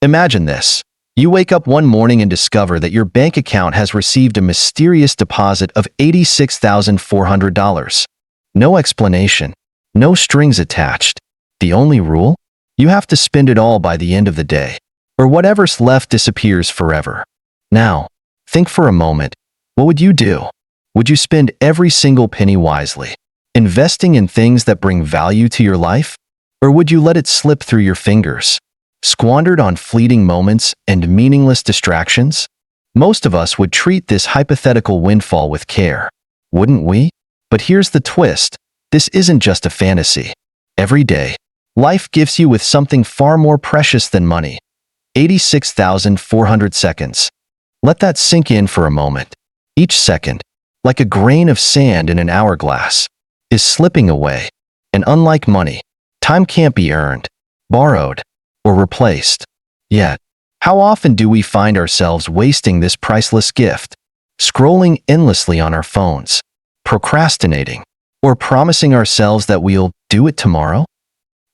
Imagine this. You wake up one morning and discover that your bank account has received a mysterious deposit of $86,400. No explanation. No strings attached. The only rule? You have to spend it all by the end of the day, or whatever's left disappears forever. Now, think for a moment. What would you do? Would you spend every single penny wisely, investing in things that bring value to your life? Or would you let it slip through your fingers, squandered on fleeting moments and meaningless distractions? Most of us would treat this hypothetical windfall with care, wouldn't we? But here's the twist. This isn't just a fantasy. Every day, life gives you with something far more precious than money. 86,400 seconds. Let that sink in for a moment. Each second, like a grain of sand in an hourglass, is slipping away. And unlike money, time can't be earned, borrowed, or replaced. Yet, how often do we find ourselves wasting this priceless gift, scrolling endlessly on our phones, procrastinating, or promising ourselves that we'll do it tomorrow?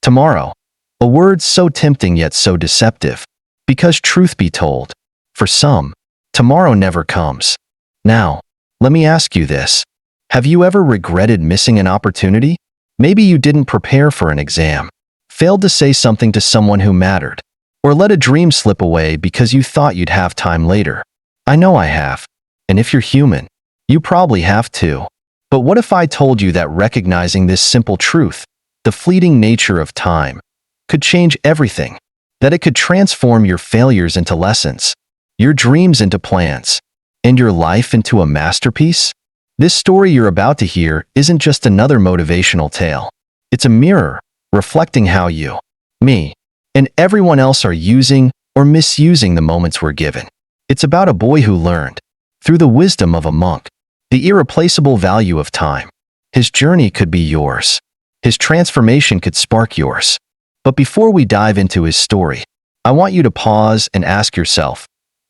Tomorrow, a word so tempting yet so deceptive, because truth be told, for some, tomorrow never comes. Now, let me ask you this. Have you ever regretted missing an opportunity? Maybe you didn't prepare for an exam, failed to say something to someone who mattered, or let a dream slip away because you thought you'd have time later. I know I have. And if you're human, you probably have too. But what if I told you that recognizing this simple truth, the fleeting nature of time, could change everything? That it could transform your failures into lessons, your dreams into plans, and your life into a masterpiece? This story you're about to hear isn't just another motivational tale. It's a mirror, reflecting how you, me, and everyone else are using or misusing the moments we're given. It's about a boy who learned, through the wisdom of a monk, the irreplaceable value of time. His journey could be yours. His transformation could spark yours. But before we dive into his story, I want you to pause and ask yourself,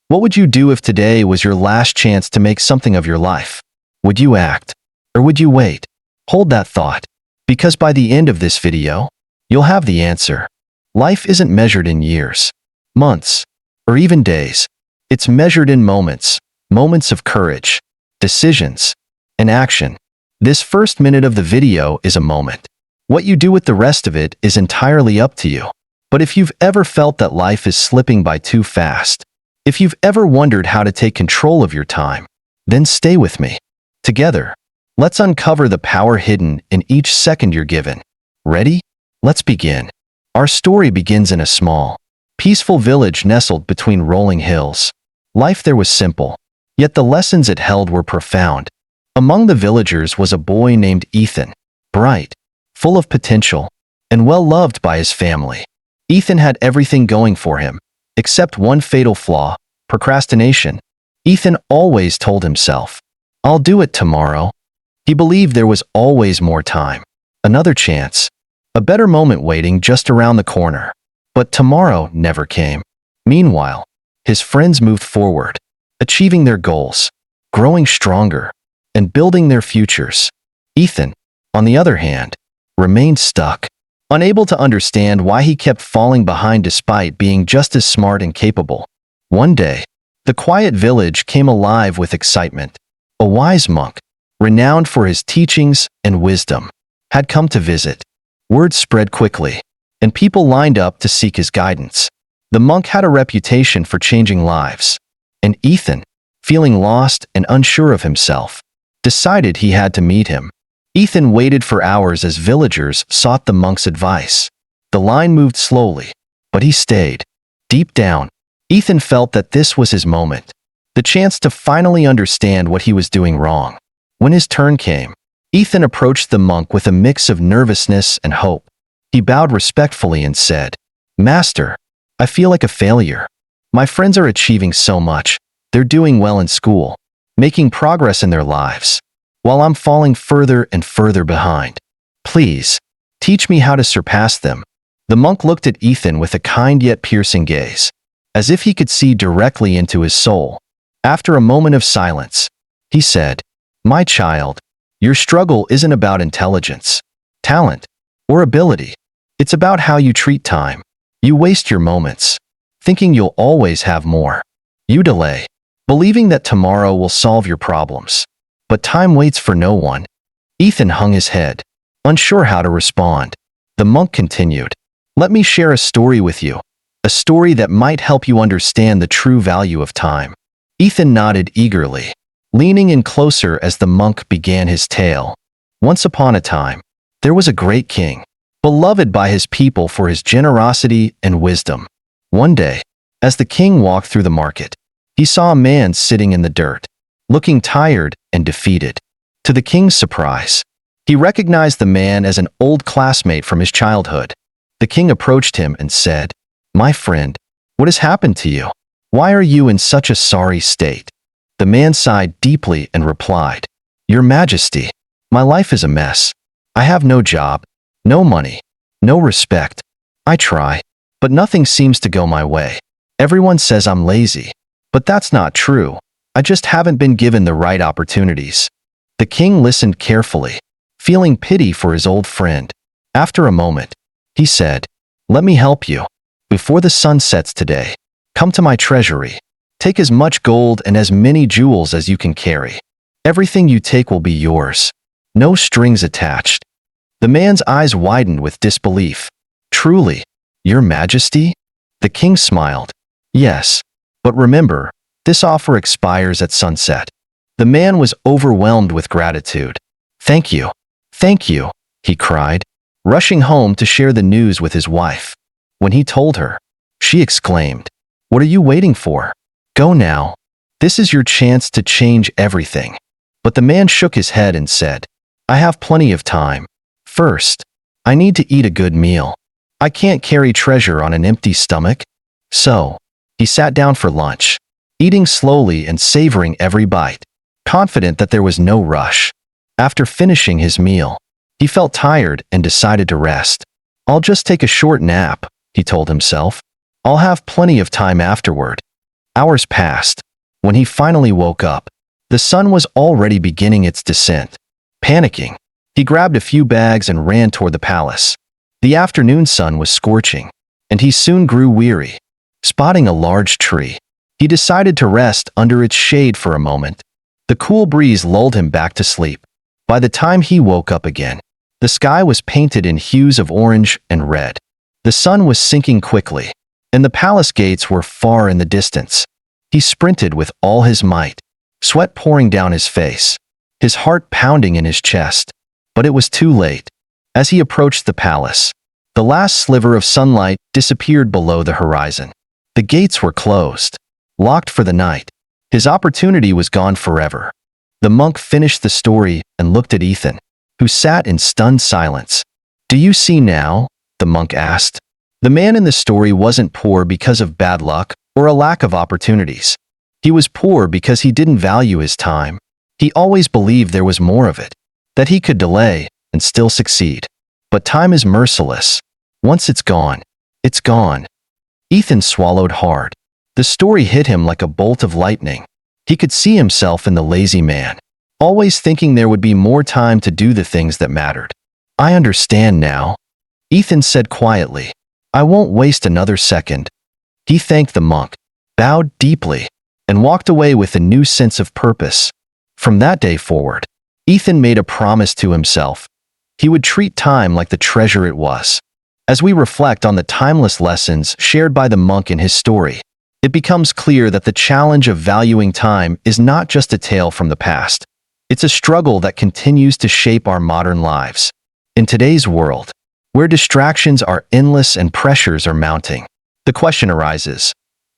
what would you do if today was your last chance to make something of your life? Would you act? Or would you wait? Hold that thought, because by the end of this video, you'll have the answer. Life isn't measured in years, months, or even days. It's measured in moments, moments of courage, decisions, and action. This first minute of the video is a moment. What you do with the rest of it is entirely up to you. But if you've ever felt that life is slipping by too fast, if you've ever wondered how to take control of your time, then stay with me. Together, let's uncover the power hidden in each second you're given. Ready? Let's begin. Our story begins in a small, peaceful village nestled between rolling hills. Life there was simple, yet the lessons it held were profound. Among the villagers was a boy named Ethan, bright, full of potential, and well-loved by his family. Ethan had everything going for him, except one fatal flaw: procrastination. Ethan always told himself, "I'll do it tomorrow." He believed there was always more time, another chance, a better moment waiting just around the corner. But tomorrow never came. Meanwhile, his friends moved forward, achieving their goals, growing stronger, and building their futures. Ethan, on the other hand, remained stuck, unable to understand why he kept falling behind despite being just as smart and capable. One day, the quiet village came alive with excitement. A wise monk, renowned for his teachings and wisdom, had come to visit. Word spread quickly, and people lined up to seek his guidance. The monk had a reputation for changing lives, and Ethan, feeling lost and unsure of himself, decided he had to meet him. Ethan waited for hours as villagers sought the monk's advice. The line moved slowly, but he stayed. Deep down, Ethan felt that this was his moment, the chance to finally understand what he was doing wrong. When his turn came, Ethan approached the monk with a mix of nervousness and hope. He bowed respectfully and said, "Master, I feel like a failure. My friends are achieving so much. They're doing well in school, making progress in their lives, while I'm falling further and further behind. Please, teach me how to surpass them." The monk looked at Ethan with a kind yet piercing gaze, as if he could see directly into his soul. After a moment of silence, he said, "My child, your struggle isn't about intelligence, talent, or ability. It's about how you treat time. You waste your moments, thinking you'll always have more. You delay, believing that tomorrow will solve your problems. But time waits for no one. Ethan hung his head, unsure how to respond. The monk continued, "Let me share a story with you, a story that might help you understand the true value of time." Ethan nodded eagerly, leaning in closer as the monk began his tale. Once upon a time, there was a great king, beloved by his people for his generosity and wisdom. One day, as the king walked through the market, he saw a man sitting in the dirt, looking tired and defeated. To the king's surprise, he recognized the man as an old classmate from his childhood. The king approached him and said, "My friend, what has happened to you? Why are you in such a sorry state?" The man sighed deeply and replied, "Your Majesty, my life is a mess. I have no job, no money, no respect. I try, but nothing seems to go my way. Everyone says I'm lazy, but that's not true. I just haven't been given the right opportunities." The king listened carefully, feeling pity for his old friend. After a moment, he said, "Let me help you. Before the sun sets today, come to my treasury. Take as much gold and as many jewels as you can carry. Everything you take will be yours. No strings attached." The man's eyes widened with disbelief. "Truly, Your Majesty?" The king smiled. "Yes, but remember, this offer expires at sunset." The man was overwhelmed with gratitude. Thank you, he cried, rushing home to share the news with his wife. When he told her, she exclaimed, "What are you waiting for? Go now. This is your chance to change everything." But the man shook his head and said, "I have plenty of time. First, I need to eat a good meal. I can't carry treasure on an empty stomach." So, he sat down for lunch, eating slowly and savoring every bite, confident that there was no rush. After finishing his meal, he felt tired and decided to rest. "I'll just take a short nap," he told himself. "I'll have plenty of time afterward." Hours passed. When he finally woke up, the sun was already beginning its descent. Panicking, he grabbed a few bags and ran toward the palace. The afternoon sun was scorching, and he soon grew weary. Spotting a large tree, he decided to rest under its shade for a moment. The cool breeze lulled him back to sleep. By the time he woke up again, the sky was painted in hues of orange and red. The sun was sinking quickly, and the palace gates were far in the distance. He sprinted with all his might, sweat pouring down his face, his heart pounding in his chest. But it was too late. As he approached the palace, the last sliver of sunlight disappeared below the horizon. The gates were closed, locked for the night. His opportunity was gone forever. The monk finished the story and looked at Ethan, who sat in stunned silence. "Do you see now?" the monk asked. The man in the story wasn't poor because of bad luck or a lack of opportunities. He was poor because he didn't value his time. He always believed there was more of it, that he could delay and still succeed. But time is merciless. Once it's gone, it's gone. Ethan swallowed hard. The story hit him like a bolt of lightning. He could see himself in the lazy man, always thinking there would be more time to do the things that mattered. "I understand now," Ethan said quietly. "I won't waste another second." He thanked the monk, bowed deeply, and walked away with a new sense of purpose. From that day forward, Ethan made a promise to himself. He would treat time like the treasure it was. As we reflect on the timeless lessons shared by the monk in his story, it becomes clear that the challenge of valuing time is not just a tale from the past. It's a struggle that continues to shape our modern lives. In today's world, where distractions are endless and pressures are mounting, the question arises,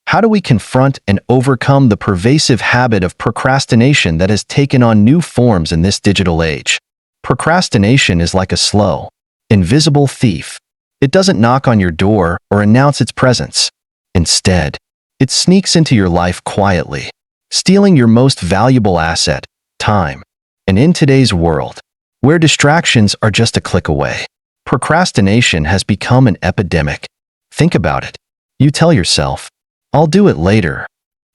how do we confront and overcome the pervasive habit of procrastination that has taken on new forms in this digital age? Procrastination is like a slow, invisible thief. It doesn't knock on your door or announce its presence. Instead, it sneaks into your life quietly, stealing your most valuable asset, time. And in today's world, where distractions are just a click away, procrastination has become an epidemic. Think about it. You tell yourself, "I'll do it later."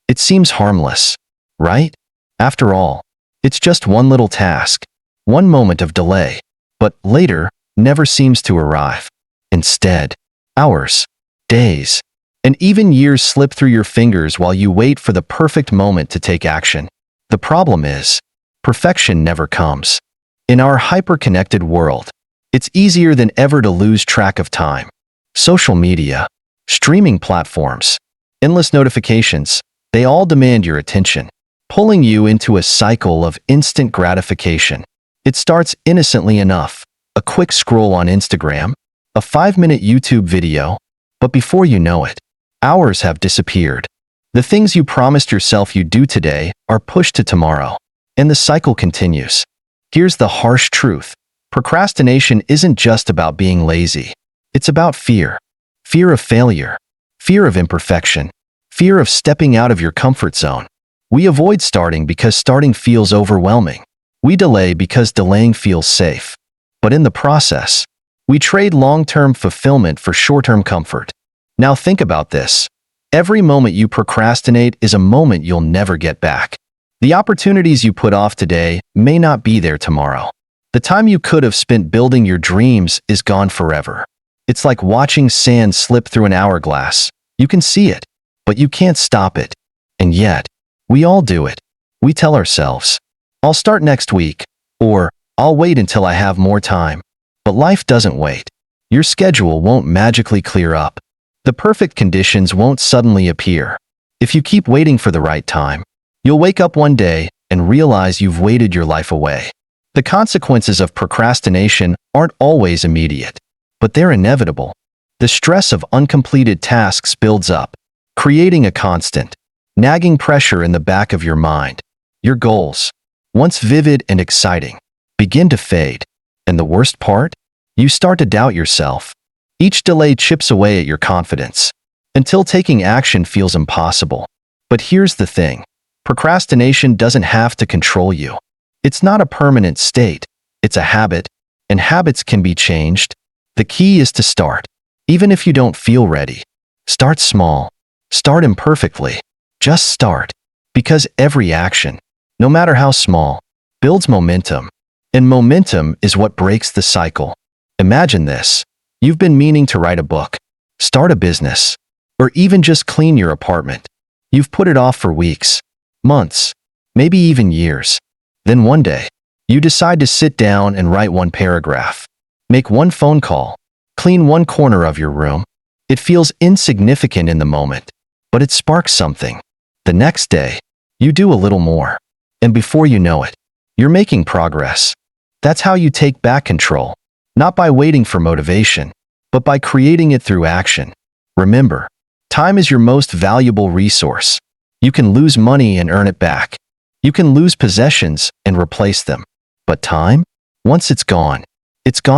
It seems harmless, right? After all, it's just one little task, one moment of delay, but later never seems to arrive. Instead, hours, days, And even years slip through your fingers while you wait for the perfect moment to take action. The problem is, perfection never comes. In our hyper-connected world, it's easier than ever to lose track of time. Social media, streaming platforms, endless notifications, they all demand your attention, pulling you into a cycle of instant gratification. It starts innocently enough, a quick scroll on Instagram, a 5-minute YouTube video, but before you know it, hours have disappeared. The things you promised yourself you'd do today are pushed to tomorrow, and the cycle continues. Here's the harsh truth. Procrastination isn't just about being lazy. It's about fear. Fear of failure. Fear of imperfection. Fear of stepping out of your comfort zone. We avoid starting because starting feels overwhelming. We delay because delaying feels safe. But in the process, we trade long-term fulfillment for short-term comfort. Now think about this. Every moment you procrastinate is a moment you'll never get back. The opportunities you put off today may not be there tomorrow. The time you could have spent building your dreams is gone forever. It's like watching sand slip through an hourglass. You can see it, but you can't stop it. And yet, we all do it. We tell ourselves, I'll start next week, or I'll wait until I have more time. But life doesn't wait. Your schedule won't magically clear up. The perfect conditions won't suddenly appear. If you keep waiting for the right time, you'll wake up one day and realize you've waited your life away. The consequences of procrastination aren't always immediate, but they're inevitable. The stress of uncompleted tasks builds up, creating a constant, nagging pressure in the back of your mind. Your goals, once vivid and exciting, begin to fade. And the worst part? You start to doubt yourself. Each delay chips away at your confidence, until taking action feels impossible. But here's the thing. Procrastination doesn't have to control you. It's not a permanent state. It's a habit, and habits can be changed. The key is to start. Even if you don't feel ready, start small. Start imperfectly. Just start. Because every action, no matter how small, builds momentum. And momentum is what breaks the cycle. Imagine this. You've been meaning to write a book, start a business, or even just clean your apartment. You've put it off for weeks, months, maybe even years. Then one day, you decide to sit down and write one paragraph, make one phone call, clean one corner of your room. It feels insignificant in the moment, but it sparks something. The next day, you do a little more, and before you know it, you're making progress. That's how you take back control, not by waiting for motivation, but by creating it through action. Remember, time is your most valuable resource. You can lose money and earn it back. You can lose possessions and replace them. But time? Once it's gone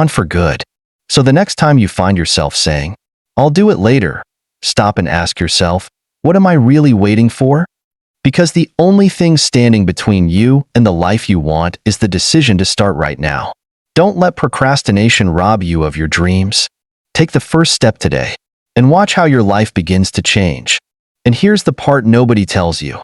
for good. So the next time you find yourself saying, I'll do it later, stop and ask yourself, what am I really waiting for? Because the only thing standing between you and the life you want is the decision to start right now. Don't let procrastination rob you of your dreams. Take the first step today and watch how your life begins to change. And here's the part nobody tells you.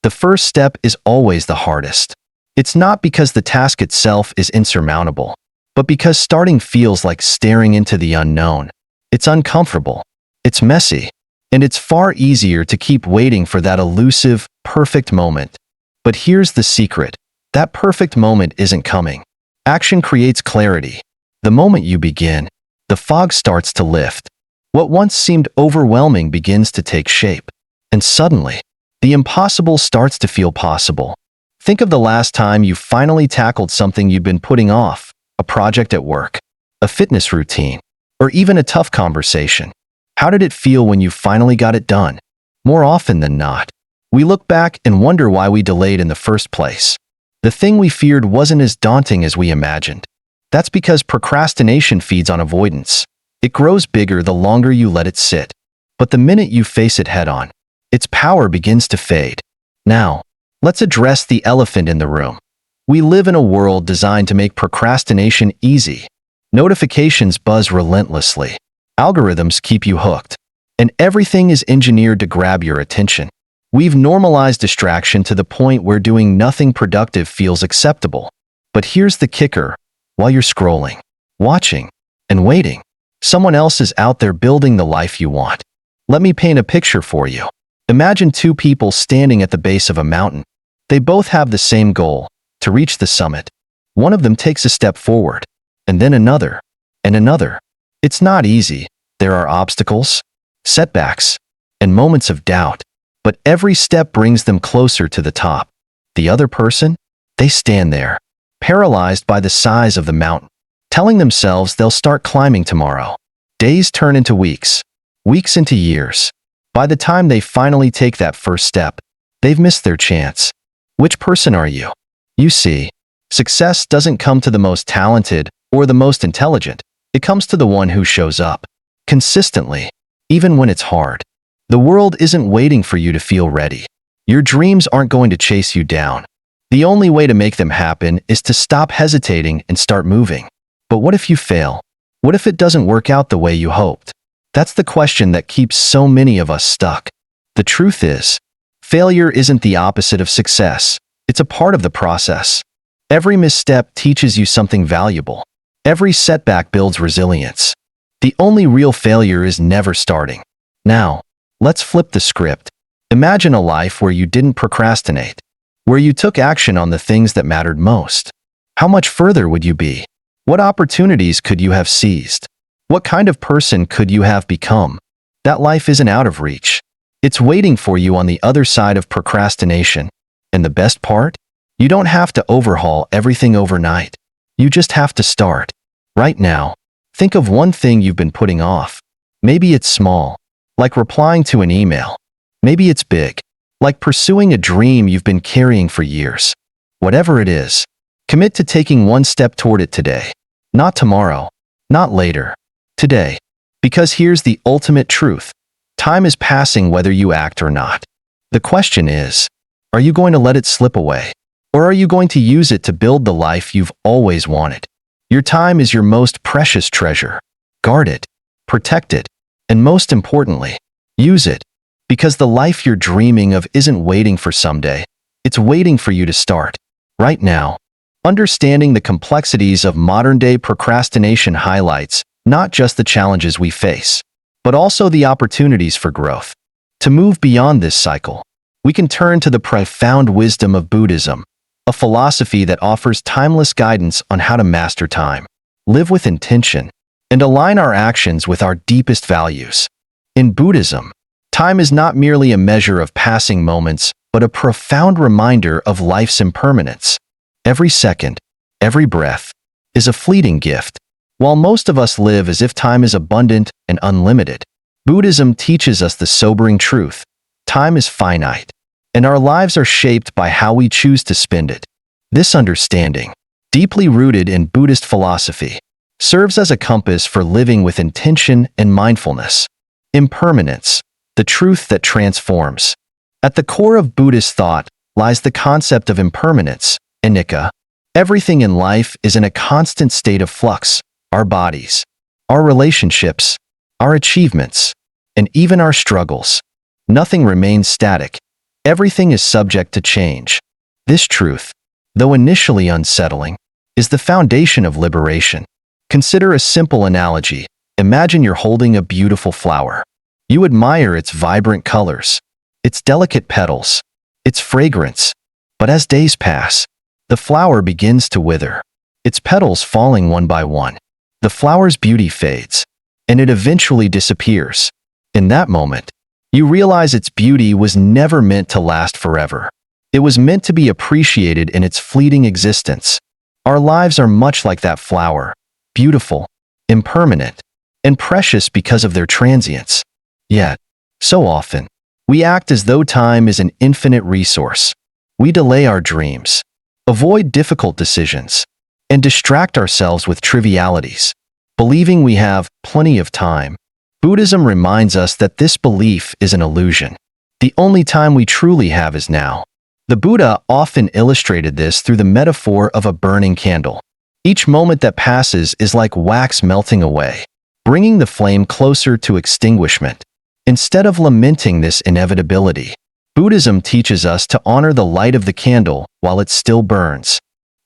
The first step is always the hardest. It's not because the task itself is insurmountable, but because starting feels like staring into the unknown. It's uncomfortable, it's messy, and it's far easier to keep waiting for that elusive, perfect moment. But here's the secret. That perfect moment isn't coming. Action creates clarity. The moment you begin, the fog starts to lift. What once seemed overwhelming begins to take shape. And suddenly, the impossible starts to feel possible. Think of the last time you finally tackled something you'd been putting off, a project at work, a fitness routine, or even a tough conversation. How did it feel when you finally got it done? More often than not, we look back and wonder why we delayed in the first place. The thing we feared wasn't as daunting as we imagined. That's because procrastination feeds on avoidance. It grows bigger the longer you let it sit. But the minute you face it head-on, its power begins to fade. Now, let's address the elephant in the room. We live in a world designed to make procrastination easy. Notifications buzz relentlessly. Algorithms keep you hooked. And everything is engineered to grab your attention. We've normalized distraction to the point where doing nothing productive feels acceptable. But here's the kicker. While you're scrolling, watching, and waiting, someone else is out there building the life you want. Let me paint a picture for you. Imagine two people standing at the base of a mountain. They both have the same goal, to reach the summit. One of them takes a step forward, and then another, and another. It's not easy. There are obstacles, setbacks, and moments of doubt, but every step brings them closer to the top. The other person? They stand there, paralyzed by the size of the mountain, telling themselves they'll start climbing tomorrow. Days turn into weeks, weeks into years. By the time they finally take that first step, they've missed their chance. Which person are you? You see, success doesn't come to the most talented or the most intelligent. It comes to the one who shows up consistently, even when it's hard. The world isn't waiting for you to feel ready. Your dreams aren't going to chase you down. The only way to make them happen is to stop hesitating and start moving. But what if you fail? What if it doesn't work out the way you hoped? That's the question that keeps so many of us stuck. The truth is, failure isn't the opposite of success. It's a part of the process. Every misstep teaches you something valuable. Every setback builds resilience. The only real failure is never starting. Now, let's flip the script. Imagine a life where you didn't procrastinate, where you took action on the things that mattered most. How much further would you be? What opportunities could you have seized? What kind of person could you have become? That life isn't out of reach. It's waiting for you on the other side of procrastination. And the best part? You don't have to overhaul everything overnight. You just have to start. Right now, think of one thing you've been putting off. Maybe it's small, like replying to an email. Maybe it's big, like pursuing a dream you've been carrying for years. Whatever it is, commit to taking one step toward it today. Not tomorrow, not later. Today. Because here's the ultimate truth. Time is passing whether you act or not. The question is, are you going to let it slip away? Or are you going to use it to build the life you've always wanted? Your time is your most precious treasure. Guard it, protect it, and most importantly, use it. Because the life you're dreaming of isn't waiting for someday. It's waiting for you to start. Right now. Understanding the complexities of modern-day procrastination highlights not just the challenges we face, but also the opportunities for growth. To move beyond this cycle, we can turn to the profound wisdom of Buddhism, a philosophy that offers timeless guidance on how to master time, live with intention, and align our actions with our deepest values. In Buddhism, time is not merely a measure of passing moments, but a profound reminder of life's impermanence. Every second, every breath, is a fleeting gift. While most of us live as if time is abundant and unlimited, Buddhism teaches us the sobering truth. Time is finite, and our lives are shaped by how we choose to spend it. This understanding, deeply rooted in Buddhist philosophy, serves as a compass for living with intention and mindfulness. Impermanence, the truth that transforms. At the core of Buddhist thought lies the concept of impermanence, anicca. Everything in life is in a constant state of flux. Our bodies, our relationships, our achievements, and even our struggles. Nothing remains static. Everything is subject to change. This truth, though initially unsettling, is the foundation of liberation. Consider a simple analogy. Imagine you're holding a beautiful flower. You admire its vibrant colors, its delicate petals, its fragrance. But as days pass, the flower begins to wither, its petals falling one by one. The flower's beauty fades, and it eventually disappears. In that moment, you realize its beauty was never meant to last forever. It was meant to be appreciated in its fleeting existence. Our lives are much like that flower, beautiful, impermanent, and precious because of their transience. Yet, so often, we act as though time is an infinite resource. We delay our dreams, avoid difficult decisions, and distract ourselves with trivialities, believing we have plenty of time. Buddhism reminds us that this belief is an illusion. The only time we truly have is now. The Buddha often illustrated this through the metaphor of a burning candle. Each moment that passes is like wax melting away, bringing the flame closer to extinguishment. Instead of lamenting this inevitability, Buddhism teaches us to honor the light of the candle while it still burns.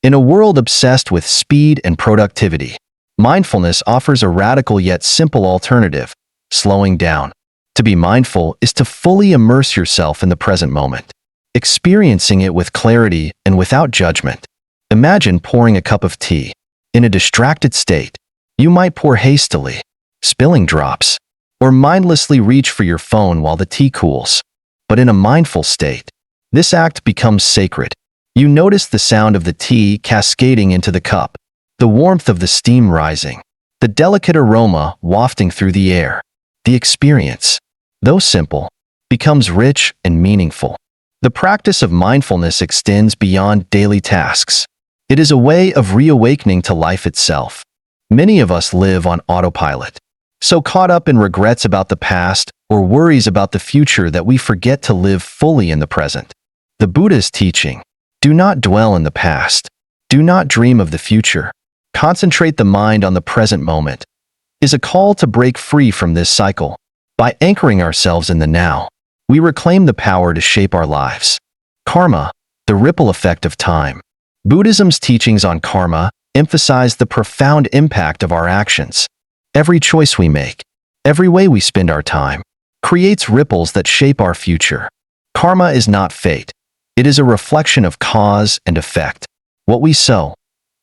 In a world obsessed with speed and productivity, mindfulness offers a radical yet simple alternative: slowing down. To be mindful is to fully immerse yourself in the present moment, experiencing it with clarity and without judgment. Imagine pouring a cup of tea. In a distracted state, you might pour hastily, spilling drops, or mindlessly reach for your phone while the tea cools. But in a mindful state, this act becomes sacred. You notice the sound of the tea cascading into the cup, the warmth of the steam rising, the delicate aroma wafting through the air. The experience, though simple, becomes rich and meaningful. The practice of mindfulness extends beyond daily tasks. It is a way of reawakening to life itself. Many of us live on autopilot, so caught up in regrets about the past or worries about the future that we forget to live fully in the present. The Buddhist teaching, do not dwell in the past, do not dream of the future, concentrate the mind on the present moment, is a call to break free from this cycle. By anchoring ourselves in the now, we reclaim the power to shape our lives. Karma, the ripple effect of time. Buddhism's teachings on karma emphasize the profound impact of our actions. Every choice we make, every way we spend our time, creates ripples that shape our future. Karma is not fate. It is a reflection of cause and effect. What we sow,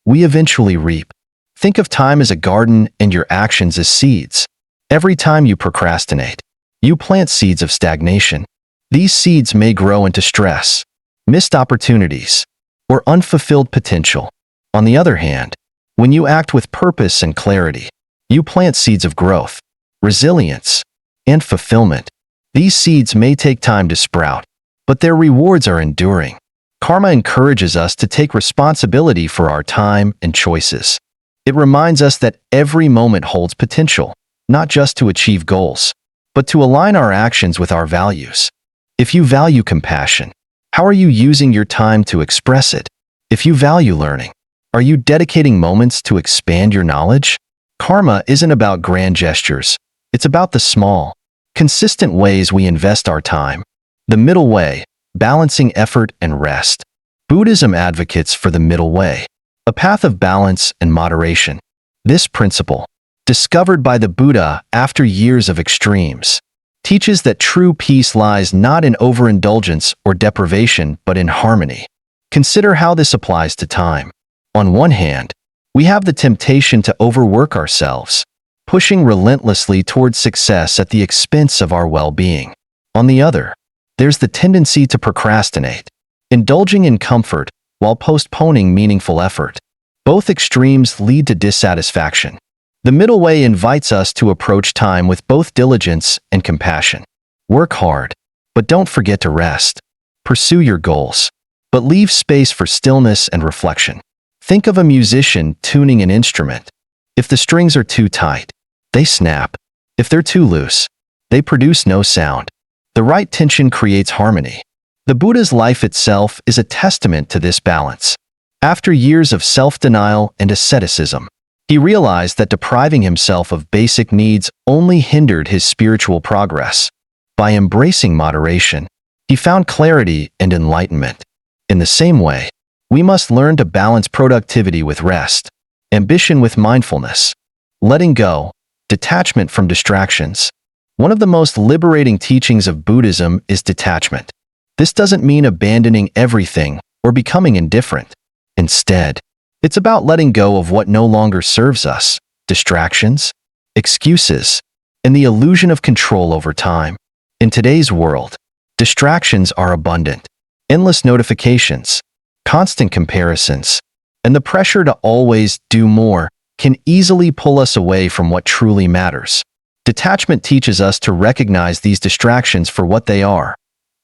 we eventually reap. Think of time as a garden and your actions as seeds. Every time you procrastinate, you plant seeds of stagnation. These seeds may grow into stress, missed opportunities, or unfulfilled potential. On the other hand, when you act with purpose and clarity, you plant seeds of growth, resilience, and fulfillment. These seeds may take time to sprout, but their rewards are enduring. Karma encourages us to take responsibility for our time and choices. It reminds us that every moment holds potential, not just to achieve goals, but to align our actions with our values. If you value compassion, how are you using your time to express it? If you value learning, are you dedicating moments to expand your knowledge? Karma isn't about grand gestures. It's about the small, consistent ways we invest our time. The middle way, balancing effort and rest. Buddhism advocates for the middle way, a path of balance and moderation. This principle, discovered by the Buddha after years of extremes, teaches that true peace lies not in overindulgence or deprivation but in harmony. Consider how this applies to time. On one hand, we have the temptation to overwork ourselves, pushing relentlessly towards success at the expense of our well-being. On the other, there's the tendency to procrastinate, indulging in comfort while postponing meaningful effort. Both extremes lead to dissatisfaction. The middle way invites us to approach time with both diligence and compassion. Work hard, but don't forget to rest. Pursue your goals, but leave space for stillness and reflection. Think of a musician tuning an instrument. If the strings are too tight, they snap. If they're too loose, they produce no sound. The right tension creates harmony. The Buddha's life itself is a testament to this balance. After years of self-denial and asceticism, he realized that depriving himself of basic needs only hindered his spiritual progress. By embracing moderation, he found clarity and enlightenment. In the same way, we must learn to balance productivity with rest, ambition with mindfulness, letting go, detachment from distractions. One of the most liberating teachings of Buddhism is detachment. This doesn't mean abandoning everything or becoming indifferent. Instead, it's about letting go of what no longer serves us, distractions, excuses, and the illusion of control over time. In today's world, distractions are abundant. Endless notifications, constant comparisons, and the pressure to always do more can easily pull us away from what truly matters. Detachment teaches us to recognize these distractions for what they are,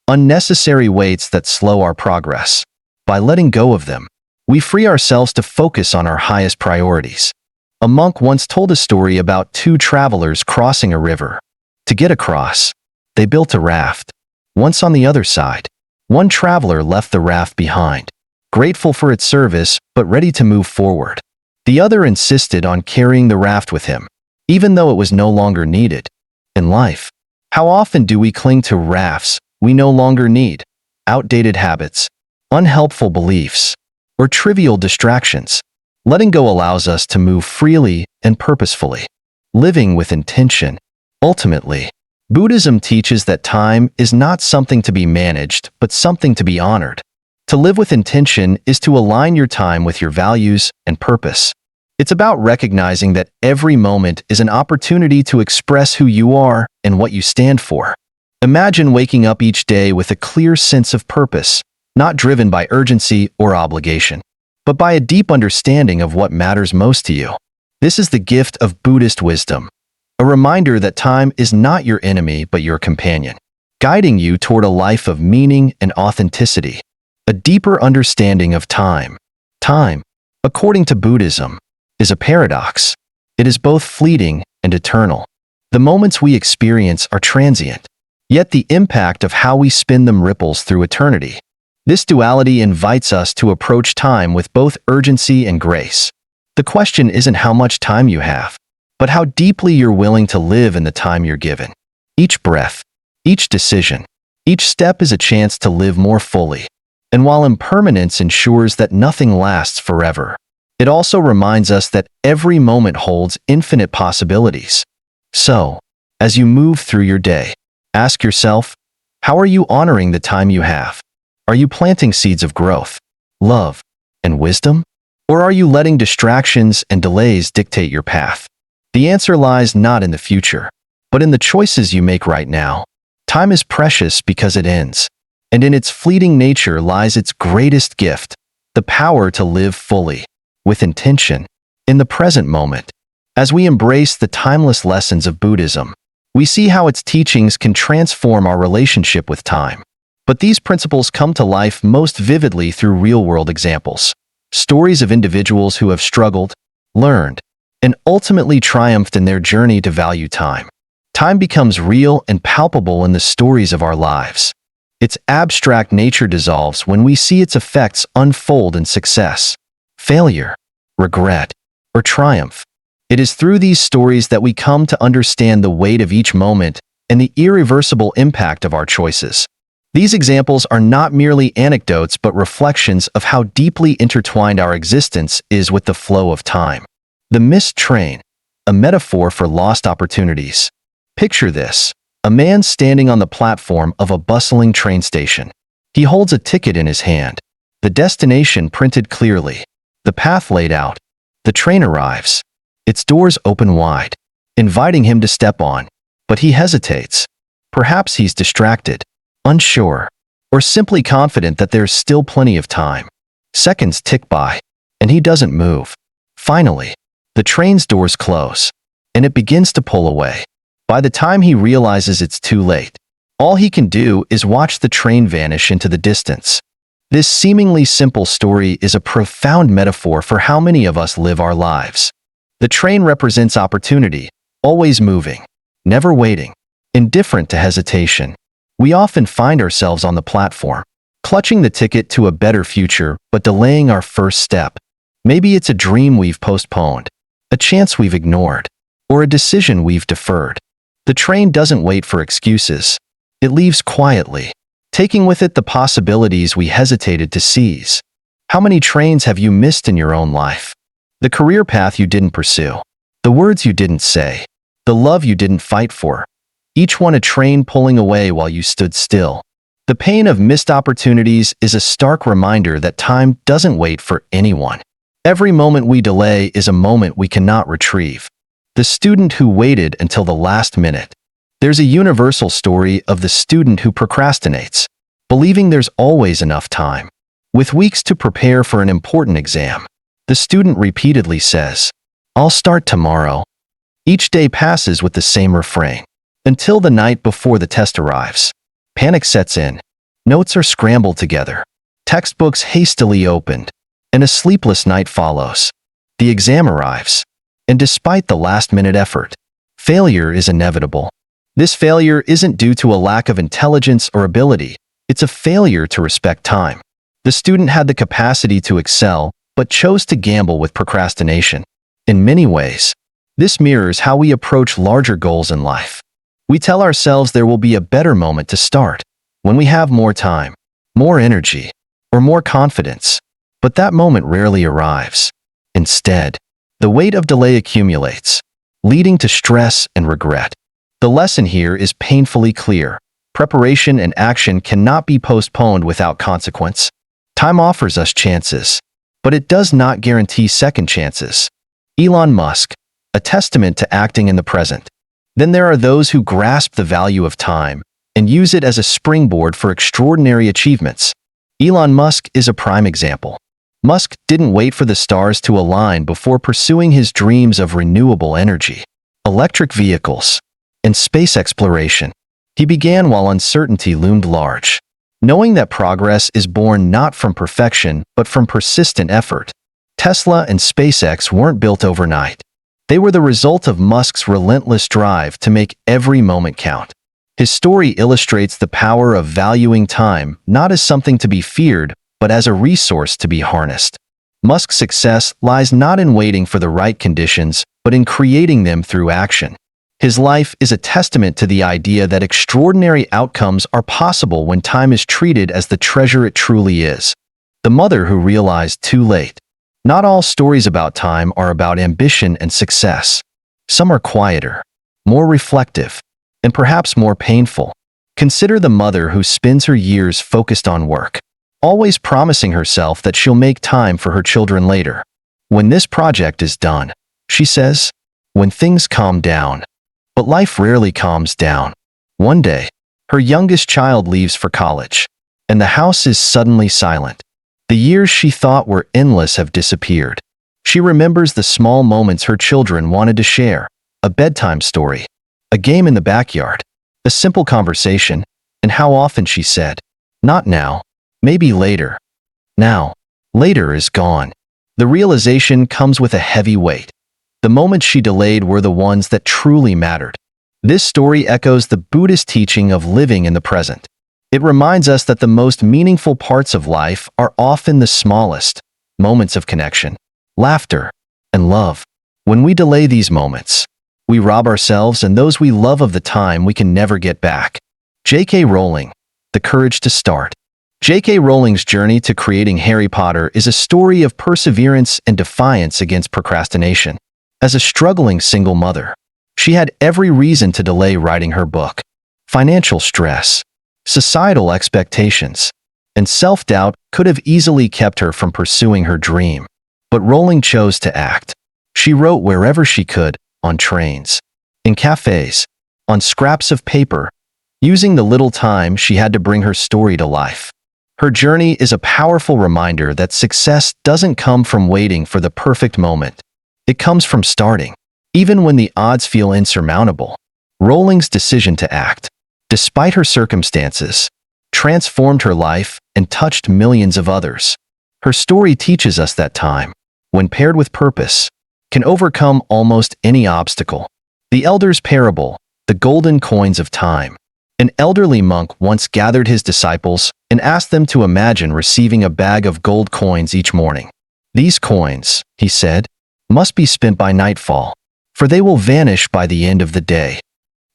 unnecessary weights that slow our progress. By letting go of them, we free ourselves to focus on our highest priorities. A monk once told a story about two travelers crossing a river. To get across, they built a raft. Once on the other side, one traveler left the raft behind, grateful for its service but ready to move forward. The other insisted on carrying the raft with him, even though it was no longer needed. In life, how often do we cling to rafts we no longer need? Outdated habits, unhelpful beliefs, or trivial distractions. Letting go allows us to move freely and purposefully, living with intention. Ultimately, Buddhism teaches that time is not something to be managed, but something to be honored. To live with intention is to align your time with your values and purpose. It's about recognizing that every moment is an opportunity to express who you are and what you stand for. Imagine waking up each day with a clear sense of purpose, not driven by urgency or obligation, but by a deep understanding of what matters most to you. This is the gift of Buddhist wisdom, a reminder that time is not your enemy but your companion, guiding you toward a life of meaning and authenticity. A deeper understanding of time. Time, according to Buddhism, is a paradox. It is both fleeting and eternal. The moments we experience are transient, yet the impact of how we spend them ripples through eternity. This duality invites us to approach time with both urgency and grace. The question isn't how much time you have, but how deeply you're willing to live in the time you're given. Each breath, each decision, each step is a chance to live more fully. And while impermanence ensures that nothing lasts forever, it also reminds us that every moment holds infinite possibilities. So, as you move through your day, ask yourself, how are you honoring the time you have? Are you planting seeds of growth, love, and wisdom? Or are you letting distractions and delays dictate your path? The answer lies not in the future, but in the choices you make right now. Time is precious because it ends, and in its fleeting nature lies its greatest gift, the power to live fully, with intention, in the present moment. As we embrace the timeless lessons of Buddhism, we see how its teachings can transform our relationship with time. But these principles come to life most vividly through real-world examples, stories of individuals who have struggled, learned, and ultimately triumphed in their journey to value time. Time becomes real and palpable in the stories of our lives. Its abstract nature dissolves when we see its effects unfold in success, failure, regret, or triumph. It is through these stories that we come to understand the weight of each moment and the irreversible impact of our choices. These examples are not merely anecdotes but reflections of how deeply intertwined our existence is with the flow of time. The missed train, a metaphor for lost opportunities. Picture this: a man standing on the platform of a bustling train station. He holds a ticket in his hand, the destination printed clearly, the path laid out. The train arrives. Its doors open wide, inviting him to step on, but he hesitates. Perhaps he's distracted, unsure, or simply confident that there's still plenty of time. Seconds tick by, and he doesn't move. Finally, the train's doors close, and it begins to pull away. By the time he realizes it's too late, all he can do is watch the train vanish into the distance. This seemingly simple story is a profound metaphor for how many of us live our lives. The train represents opportunity, always moving, never waiting, indifferent to hesitation. We often find ourselves on the platform, clutching the ticket to a better future but delaying our first step. Maybe it's a dream we've postponed, a chance we've ignored, or a decision we've deferred. The train doesn't wait for excuses. It leaves quietly, taking with it the possibilities we hesitated to seize. How many trains have you missed in your own life? The career path you didn't pursue, the words you didn't say, the love you didn't fight for. Each one a train pulling away while you stood still. The pain of missed opportunities is a stark reminder that time doesn't wait for anyone. Every moment we delay is a moment we cannot retrieve. The student who waited until the last minute. There's a universal story of the student who procrastinates, believing there's always enough time. With weeks to prepare for an important exam, the student repeatedly says, "I'll start tomorrow." Each day passes with the same refrain, until the night before the test arrives. Panic sets in. Notes are scrambled together, textbooks hastily opened, and a sleepless night follows. The exam arrives, and despite the last-minute effort, failure is inevitable. This failure isn't due to a lack of intelligence or ability. It's a failure to respect time. The student had the capacity to excel, but chose to gamble with procrastination. In many ways, this mirrors how we approach larger goals in life. We tell ourselves there will be a better moment to start, when we have more time, more energy, or more confidence. But that moment rarely arrives. Instead, the weight of delay accumulates, leading to stress and regret. The lesson here is painfully clear. Preparation and action cannot be postponed without consequence. Time offers us chances, but it does not guarantee second chances. Elon Musk, a testament to acting in the present. Then there are those who grasp the value of time and use it as a springboard for extraordinary achievements. Elon Musk is a prime example. Musk didn't wait for the stars to align before pursuing his dreams of renewable energy, electric vehicles, and space exploration. He began while uncertainty loomed large, knowing that progress is born not from perfection but from persistent effort. Tesla and SpaceX weren't built overnight. They were the result of Musk's relentless drive to make every moment count. His story illustrates the power of valuing time not as something to be feared, but as a resource to be harnessed. Musk's success lies not in waiting for the right conditions, but in creating them through action. His life is a testament to the idea that extraordinary outcomes are possible when time is treated as the treasure it truly is. The mother who realized too late. Not all stories about time are about ambition and success. Some are quieter, more reflective, and perhaps more painful. Consider the mother who spends her years focused on work, always promising herself that she'll make time for her children later. When this project is done, she says, when things calm down. But life rarely calms down. One day, her youngest child leaves for college, and the house is suddenly silent. The years she thought were endless have disappeared. She remembers the small moments her children wanted to share, a bedtime story, a game in the backyard, a simple conversation, and how often she said, "Not now, maybe later." Now, later is gone. The realization comes with a heavy weight. The moments she delayed were the ones that truly mattered. This story echoes the Buddhist teaching of living in the present. It reminds us that the most meaningful parts of life are often the smallest, moments of connection, laughter, and love. When we delay these moments, we rob ourselves and those we love of the time we can never get back. J.K. Rowling, The Courage to Start. J.K. Rowling's journey to creating Harry Potter is a story of perseverance and defiance against procrastination. As a struggling single mother, she had every reason to delay writing her book. Financial stress, societal expectations, and self-doubt could have easily kept her from pursuing her dream. But Rowling chose to act. She wrote wherever she could, on trains, in cafes, on scraps of paper, using the little time she had to bring her story to life. Her journey is a powerful reminder that success doesn't come from waiting for the perfect moment. It comes from starting, even when the odds feel insurmountable. Rowling's decision to act, despite her circumstances, transformed her life and touched millions of others. Her story teaches us that time, when paired with purpose, can overcome almost any obstacle. The Elder's Parable, the golden coins of time. An elderly monk once gathered his disciples and asked them to imagine receiving a bag of gold coins each morning. "These coins," he said, "must be spent by nightfall, for they will vanish by the end of the day."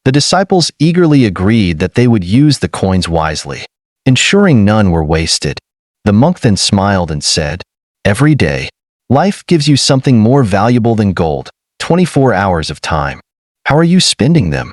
The disciples eagerly agreed that they would use the coins wisely, ensuring none were wasted. The monk then smiled and said, "Every day, life gives you something more valuable than gold, 24 hours of time. How are you spending them?"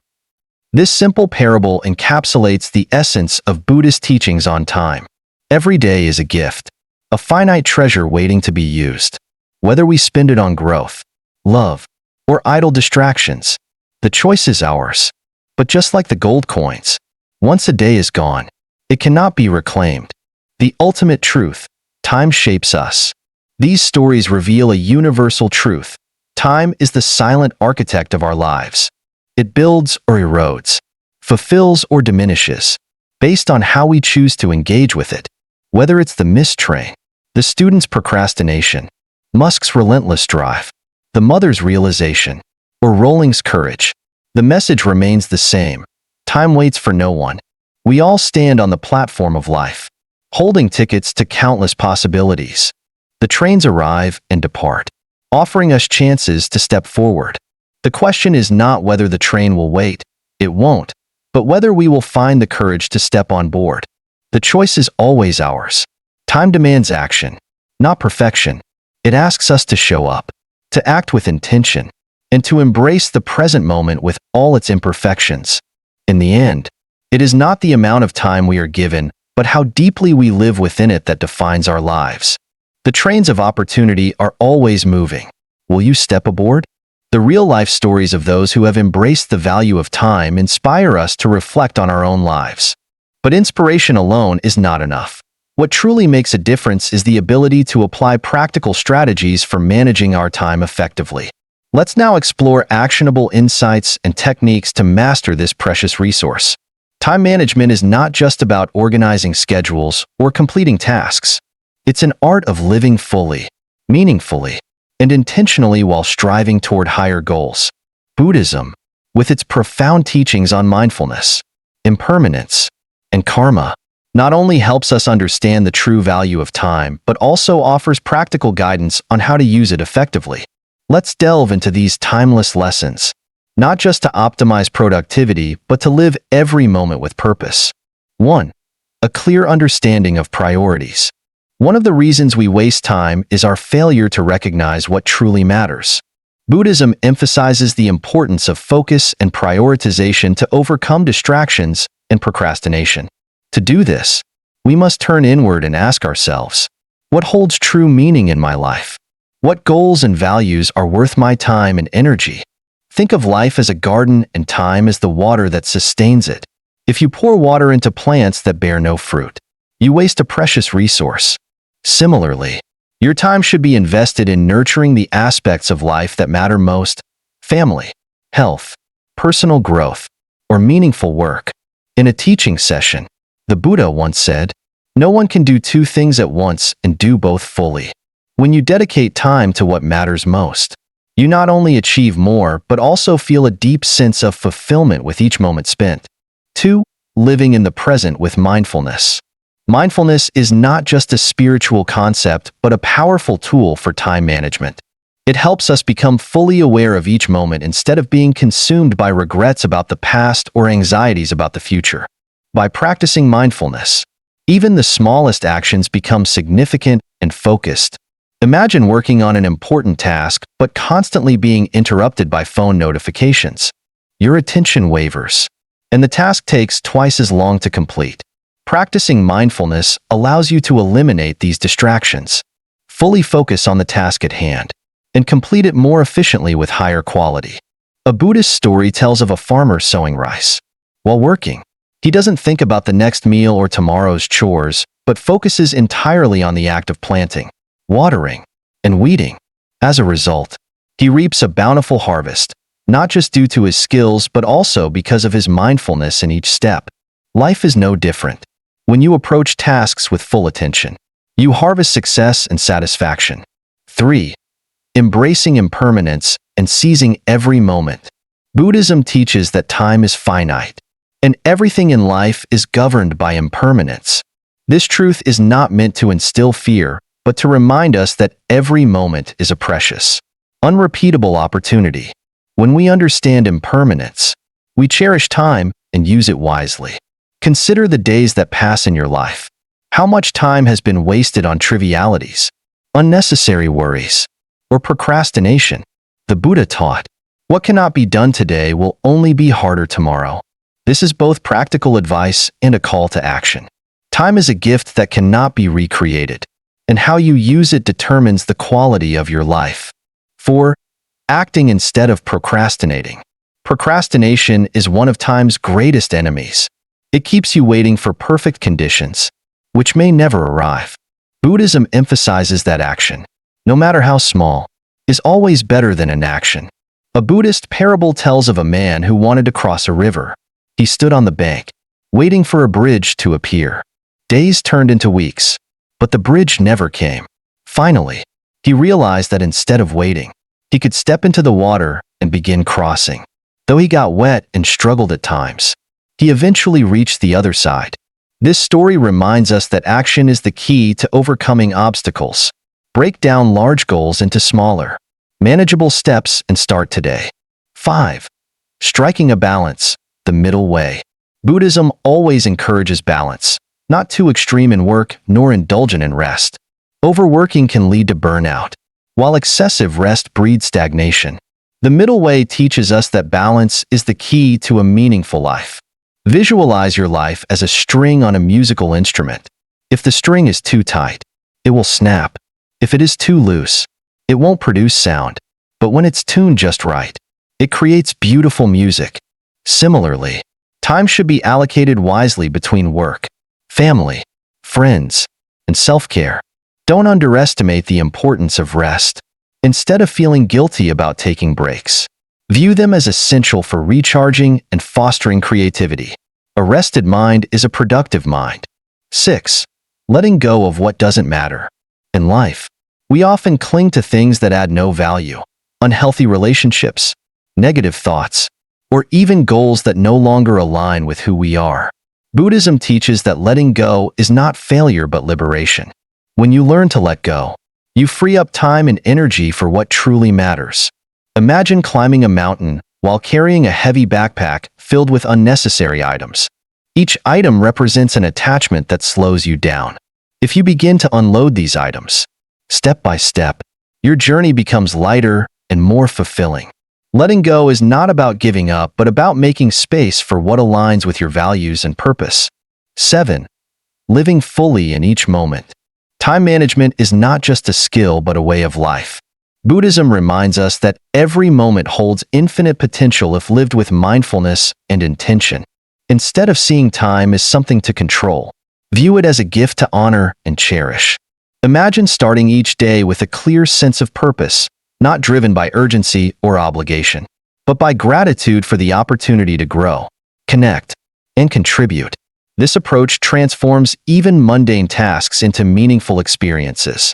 This simple parable encapsulates the essence of Buddhist teachings on time. Every day is a gift, a finite treasure waiting to be used. Whether we spend it on growth, love, or idle distractions, the choice is ours. But just like the gold coins, once a day is gone, it cannot be reclaimed. The ultimate truth, time shapes us. These stories reveal a universal truth. Time is the silent architect of our lives. It builds or erodes, fulfills or diminishes, based on how we choose to engage with it. Whether it's the missed train, the student's procrastination, Musk's relentless drive, the mother's realization, or Rowling's courage, the message remains the same. Time waits for no one. We all stand on the platform of life, holding tickets to countless possibilities. The trains arrive and depart, offering us chances to step forward. The question is not whether the train will wait, it won't, but whether we will find the courage to step on board. The choice is always ours. Time demands action, not perfection. It asks us to show up, to act with intention, and to embrace the present moment with all its imperfections. In the end, it is not the amount of time we are given, but how deeply we live within it that defines our lives. The trains of opportunity are always moving. Will you step aboard? The real-life stories of those who have embraced the value of time inspire us to reflect on our own lives. But inspiration alone is not enough. What truly makes a difference is the ability to apply practical strategies for managing our time effectively. Let's now explore actionable insights and techniques to master this precious resource. Time management is not just about organizing schedules or completing tasks. It's an art of living fully, meaningfully, and intentionally while striving toward higher goals. Buddhism, with its profound teachings on mindfulness, impermanence, and karma, not only helps us understand the true value of time, but also offers practical guidance on how to use it effectively. Let's delve into these timeless lessons, not just to optimize productivity, but to live every moment with purpose. 1. A clear understanding of priorities. One of the reasons we waste time is our failure to recognize what truly matters. Buddhism emphasizes the importance of focus and prioritization to overcome distractions and procrastination. To do this, we must turn inward and ask ourselves, what holds true meaning in my life? What goals and values are worth my time and energy? Think of life as a garden and time as the water that sustains it. If you pour water into plants that bear no fruit, you waste a precious resource. Similarly, your time should be invested in nurturing the aspects of life that matter most: family, health, personal growth, or meaningful work. In a teaching session, the Buddha once said, "No one can do two things at once and do both fully." When you dedicate time to what matters most, you not only achieve more, but also feel a deep sense of fulfillment with each moment spent. 2. Living in the present with mindfulness. Mindfulness is not just a spiritual concept, but a powerful tool for time management. It helps us become fully aware of each moment instead of being consumed by regrets about the past or anxieties about the future. By practicing mindfulness, even the smallest actions become significant and focused. Imagine working on an important task, but constantly being interrupted by phone notifications. Your attention wavers, and the task takes twice as long to complete. Practicing mindfulness allows you to eliminate these distractions, fully focus on the task at hand, and complete it more efficiently with higher quality. A Buddhist story tells of a farmer sowing rice. While working, he doesn't think about the next meal or tomorrow's chores, but focuses entirely on the act of planting, watering, and weeding. As a result, he reaps a bountiful harvest, not just due to his skills, but also because of his mindfulness in each step. Life is no different. When you approach tasks with full attention, you harvest success and satisfaction. 3. Embracing impermanence and seizing every moment. Buddhism teaches that time is finite, and everything in life is governed by impermanence. This truth is not meant to instill fear, but to remind us that every moment is a precious, unrepeatable opportunity. When we understand impermanence, we cherish time and use it wisely. Consider the days that pass in your life. How much time has been wasted on trivialities, unnecessary worries, or procrastination? The Buddha taught, what cannot be done today will only be harder tomorrow. This is both practical advice and a call to action. Time is a gift that cannot be recreated, and how you use it determines the quality of your life. 4. Acting instead of procrastinating. Procrastination is one of time's greatest enemies. It keeps you waiting for perfect conditions, which may never arrive. Buddhism emphasizes that action, no matter how small, is always better than inaction. A Buddhist parable tells of a man who wanted to cross a river. He stood on the bank, waiting for a bridge to appear. Days turned into weeks, but the bridge never came. Finally, he realized that instead of waiting, he could step into the water and begin crossing. Though he got wet and struggled at times, he eventually reached the other side. This story reminds us that action is the key to overcoming obstacles. Break down large goals into smaller, manageable steps and start today. 5. Striking a balance, the middle way. Buddhism always encourages balance, not too extreme in work nor indulgent in rest. Overworking can lead to burnout, while excessive rest breeds stagnation. The middle way teaches us that balance is the key to a meaningful life. Visualize your life as a string on a musical instrument. If the string is too tight, it will snap. If it is too loose, it won't produce sound. But when it's tuned just right, it creates beautiful music. Similarly, time should be allocated wisely between work, family, friends, and self-care. Don't underestimate the importance of rest. Instead of feeling guilty about taking breaks, view them as essential for recharging and fostering creativity. A rested mind is a productive mind. 6. Letting go of what doesn't matter. In life, we often cling to things that add no value, unhealthy relationships, negative thoughts, or even goals that no longer align with who we are. Buddhism teaches that letting go is not failure but liberation. When you learn to let go, you free up time and energy for what truly matters. Imagine climbing a mountain while carrying a heavy backpack filled with unnecessary items. Each item represents an attachment that slows you down. If you begin to unload these items, step by step, your journey becomes lighter and more fulfilling. Letting go is not about giving up, but about making space for what aligns with your values and purpose. 7. Living fully in each moment. Time management is not just a skill, but a way of life. Buddhism reminds us that every moment holds infinite potential if lived with mindfulness and intention. Instead of seeing time as something to control, view it as a gift to honor and cherish. Imagine starting each day with a clear sense of purpose, not driven by urgency or obligation, but by gratitude for the opportunity to grow, connect, and contribute. This approach transforms even mundane tasks into meaningful experiences.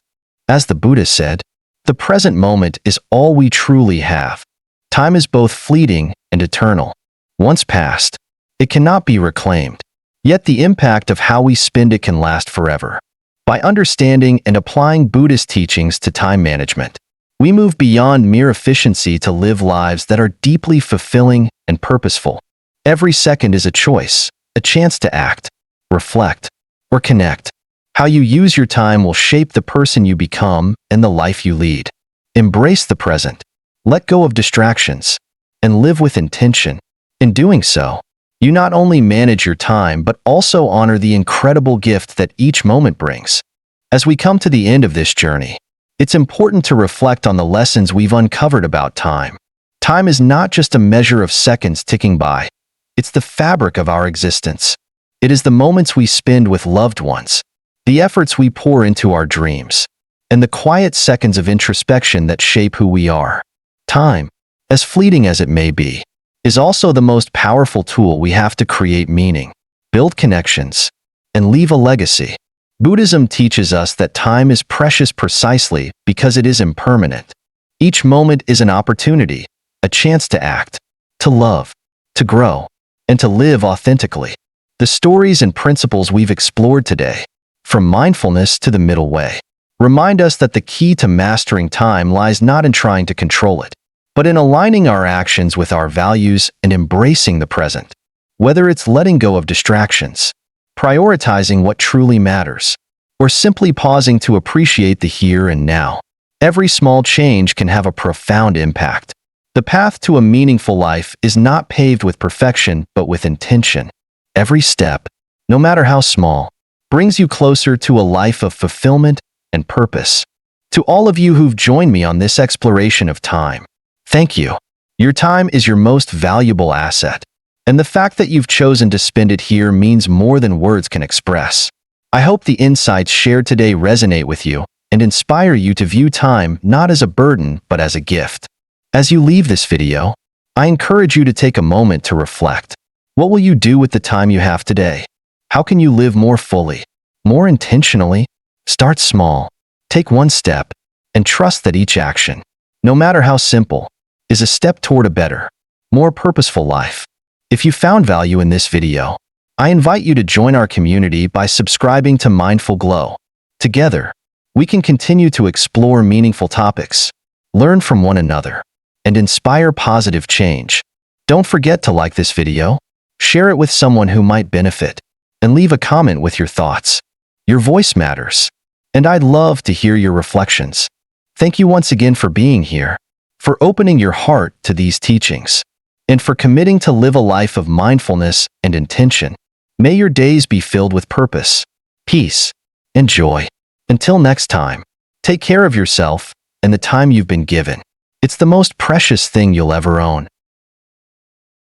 As the Buddha said, the present moment is all we truly have. Time is both fleeting and eternal. Once past, it cannot be reclaimed. Yet the impact of how we spend it can last forever. By understanding and applying Buddhist teachings to time management, we move beyond mere efficiency to live lives that are deeply fulfilling and purposeful. Every second is a choice, a chance to act, reflect, or connect. How you use your time will shape the person you become and the life you lead. Embrace the present, let go of distractions, and live with intention. In doing so, you not only manage your time but also honor the incredible gift that each moment brings. As we come to the end of this journey, it's important to reflect on the lessons we've uncovered about time. Time is not just a measure of seconds ticking by. It's the fabric of our existence. It is the moments we spend with loved ones, the efforts we pour into our dreams, and the quiet seconds of introspection that shape who we are. Time, as fleeting as it may be, is also the most powerful tool we have to create meaning, build connections, and leave a legacy. Buddhism teaches us that time is precious precisely because it is impermanent. Each moment is an opportunity, a chance to act, to love, to grow, and to live authentically. The stories and principles we've explored today, from mindfulness to the middle way, remind us that the key to mastering time lies not in trying to control it, but in aligning our actions with our values and embracing the present. Whether it's letting go of distractions, prioritizing what truly matters, or simply pausing to appreciate the here and now, every small change can have a profound impact. The path to a meaningful life is not paved with perfection, but with intention. Every step, no matter how small, brings you closer to a life of fulfillment and purpose. To all of you who've joined me on this exploration of time, thank you. Your time is your most valuable asset, and the fact that you've chosen to spend it here means more than words can express. I hope the insights shared today resonate with you and inspire you to view time not as a burden, but as a gift. As you leave this video, I encourage you to take a moment to reflect. What will you do with the time you have today? How can you live more fully, more intentionally? Start small, take one step, and trust that each action, no matter how simple, is a step toward a better, more purposeful life. If you found value in this video, I invite you to join our community by subscribing to Mindful Glow. Together, we can continue to explore meaningful topics, learn from one another, and inspire positive change. Don't forget to like this video, share it with someone who might benefit, and leave a comment with your thoughts. Your voice matters, and I'd love to hear your reflections. Thank you once again for being here. for opening your heart to these teachings, and for committing to live a life of mindfulness and intention. May your days be filled with purpose, peace, and joy. Until next time, take care of yourself and the time you've been given. It's the most precious thing you'll ever own.